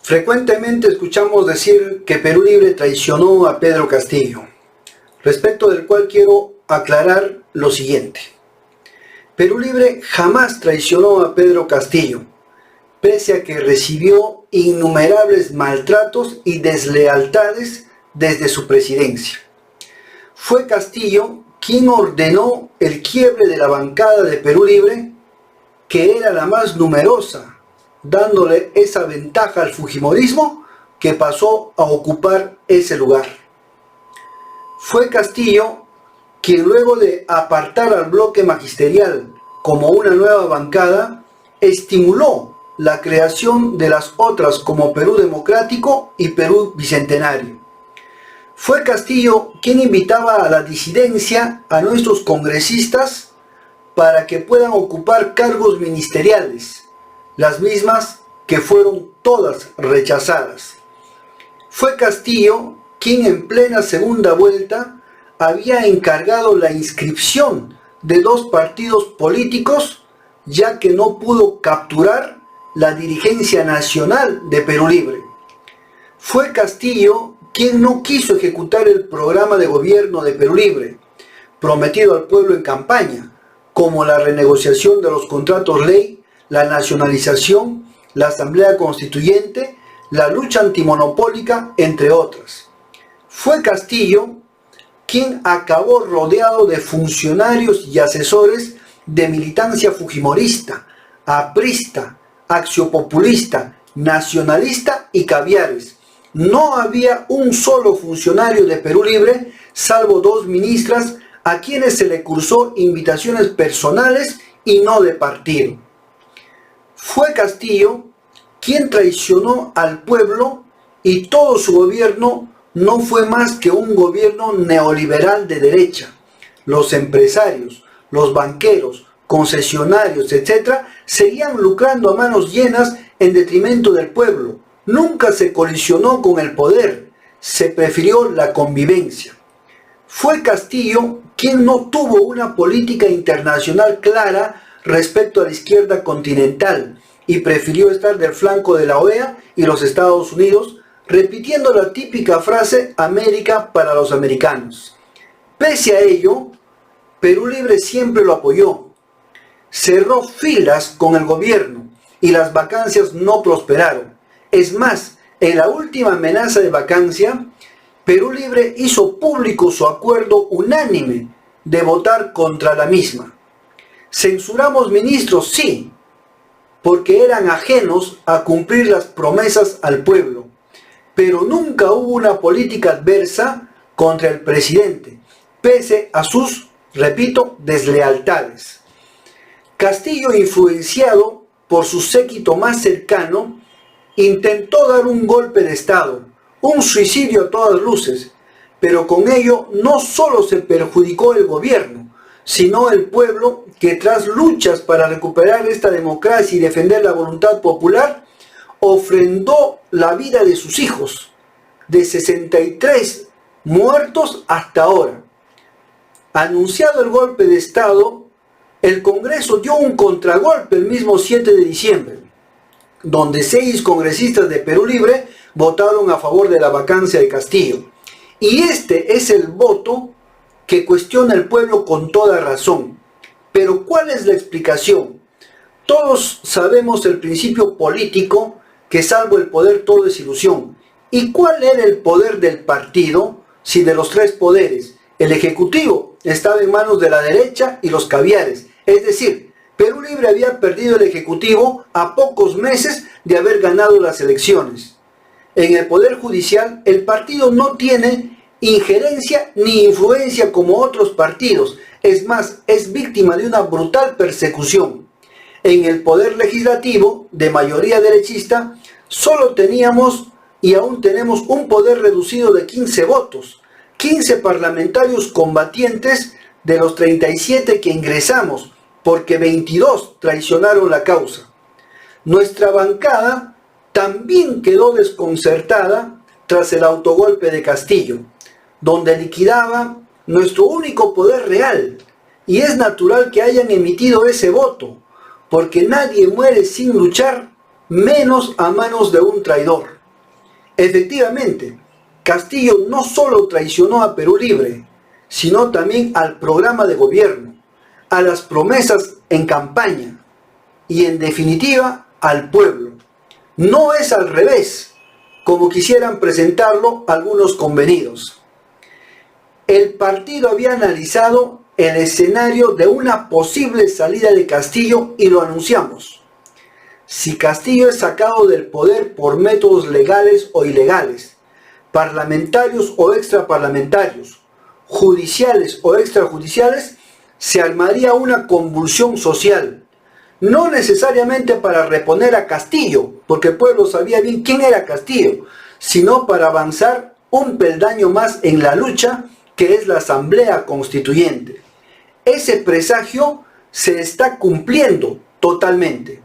Frecuentemente escuchamos decir que Perú Libre traicionó a Pedro Castillo, respecto del cual quiero aclarar lo siguiente. Perú Libre jamás traicionó a Pedro Castillo, pese a que recibió innumerables maltratos y deslealtades desde su presidencia. Fue Castillo quien ordenó el quiebre de la bancada de Perú Libre, que era la más numerosa, dándole esa ventaja al fujimorismo que pasó a ocupar ese lugar. Fue Castillo quien, luego de apartar al bloque magisterial como una nueva bancada, estimuló la creación de las otras como Perú Democrático y Perú Bicentenario. Fue Castillo quien invitaba a la disidencia a nuestros congresistas para que puedan ocupar cargos ministeriales, las mismas que fueron todas rechazadas. Fue Castillo quien en plena segunda vuelta había encargado la inscripción de 2 partidos políticos, ya que no pudo capturar la dirigencia nacional de Perú Libre. Fue Castillo quien no quiso ejecutar el programa de gobierno de Perú Libre, prometido al pueblo en campaña, como la renegociación de los contratos ley, la nacionalización, la asamblea constituyente, la lucha antimonopólica, entre otras. Fue Castillo quien acabó rodeado de funcionarios y asesores de militancia fujimorista, aprista, axiopopulista, nacionalista y caviares. No había un solo funcionario de Perú Libre, salvo 2 ministras, a quienes se le cursó invitaciones personales y no de partido. Fue Castillo quien traicionó al pueblo, y todo su gobierno no fue más que un gobierno neoliberal de derecha. Los empresarios, los banqueros, concesionarios, etc., seguían lucrando a manos llenas en detrimento del pueblo. Nunca se colisionó con el poder, se prefirió la convivencia. Fue Castillo quien no tuvo una política internacional clara respecto a la izquierda continental y prefirió estar del flanco de la OEA y los Estados Unidos, repitiendo la típica frase "América para los americanos". Pese a ello, Perú Libre siempre lo apoyó. Cerró filas con el gobierno y las vacancias no prosperaron. Es más, en la última amenaza de vacancia, Perú Libre hizo público su acuerdo unánime de votar contra la misma. ¿Censuramos ministros? Sí, porque eran ajenos a cumplir las promesas al pueblo. Pero nunca hubo una política adversa contra el presidente, pese a sus, repito, deslealtades. Castillo, influenciado por su séquito más cercano, intentó dar un golpe de Estado, un suicidio a todas luces, pero con ello no solo se perjudicó el gobierno, sino el pueblo, que tras luchas para recuperar esta democracia y defender la voluntad popular, ofrendó la vida de sus hijos, de 63 muertos hasta ahora. Anunciado el golpe de Estado, el Congreso dio un contragolpe el mismo 7 de diciembre, donde 6 congresistas de Perú Libre votaron a favor de la vacancia de Castillo. Y este es el voto que cuestiona el pueblo con toda razón. Pero ¿cuál es la explicación? Todos sabemos el principio político, que salvo el poder todo es ilusión. ¿Y cuál era el poder del partido si de los 3 poderes el ejecutivo estaba en manos de la derecha y los caviares? Es decir, Perú Libre había perdido el ejecutivo a pocos meses de haber ganado las elecciones. En el poder judicial, el partido no tiene injerencia ni influencia como otros partidos. Es más, es víctima de una brutal persecución. En el poder legislativo, de mayoría derechista, solo teníamos y aún tenemos un poder reducido de 15 votos, 15 parlamentarios combatientes de los 37 que ingresamos, porque 22 traicionaron la causa. Nuestra bancada también quedó desconcertada tras el autogolpe de Castillo, donde liquidaba nuestro único poder real, y es natural que hayan emitido ese voto, porque nadie muere sin luchar menos a manos de un traidor. Efectivamente, Castillo no solo traicionó a Perú Libre, sino también al programa de gobierno, a las promesas en campaña y en definitiva al pueblo. No es al revés, como quisieran presentarlo algunos convenidos. El partido había analizado el escenario de una posible salida de Castillo y lo anunciamos. Si Castillo es sacado del poder por métodos legales o ilegales, parlamentarios o extraparlamentarios, judiciales o extrajudiciales, se armaría una convulsión social. No necesariamente para reponer a Castillo, porque el pueblo sabía bien quién era Castillo, sino para avanzar un peldaño más en la lucha que es la Asamblea Constituyente. Ese presagio se está cumpliendo totalmente.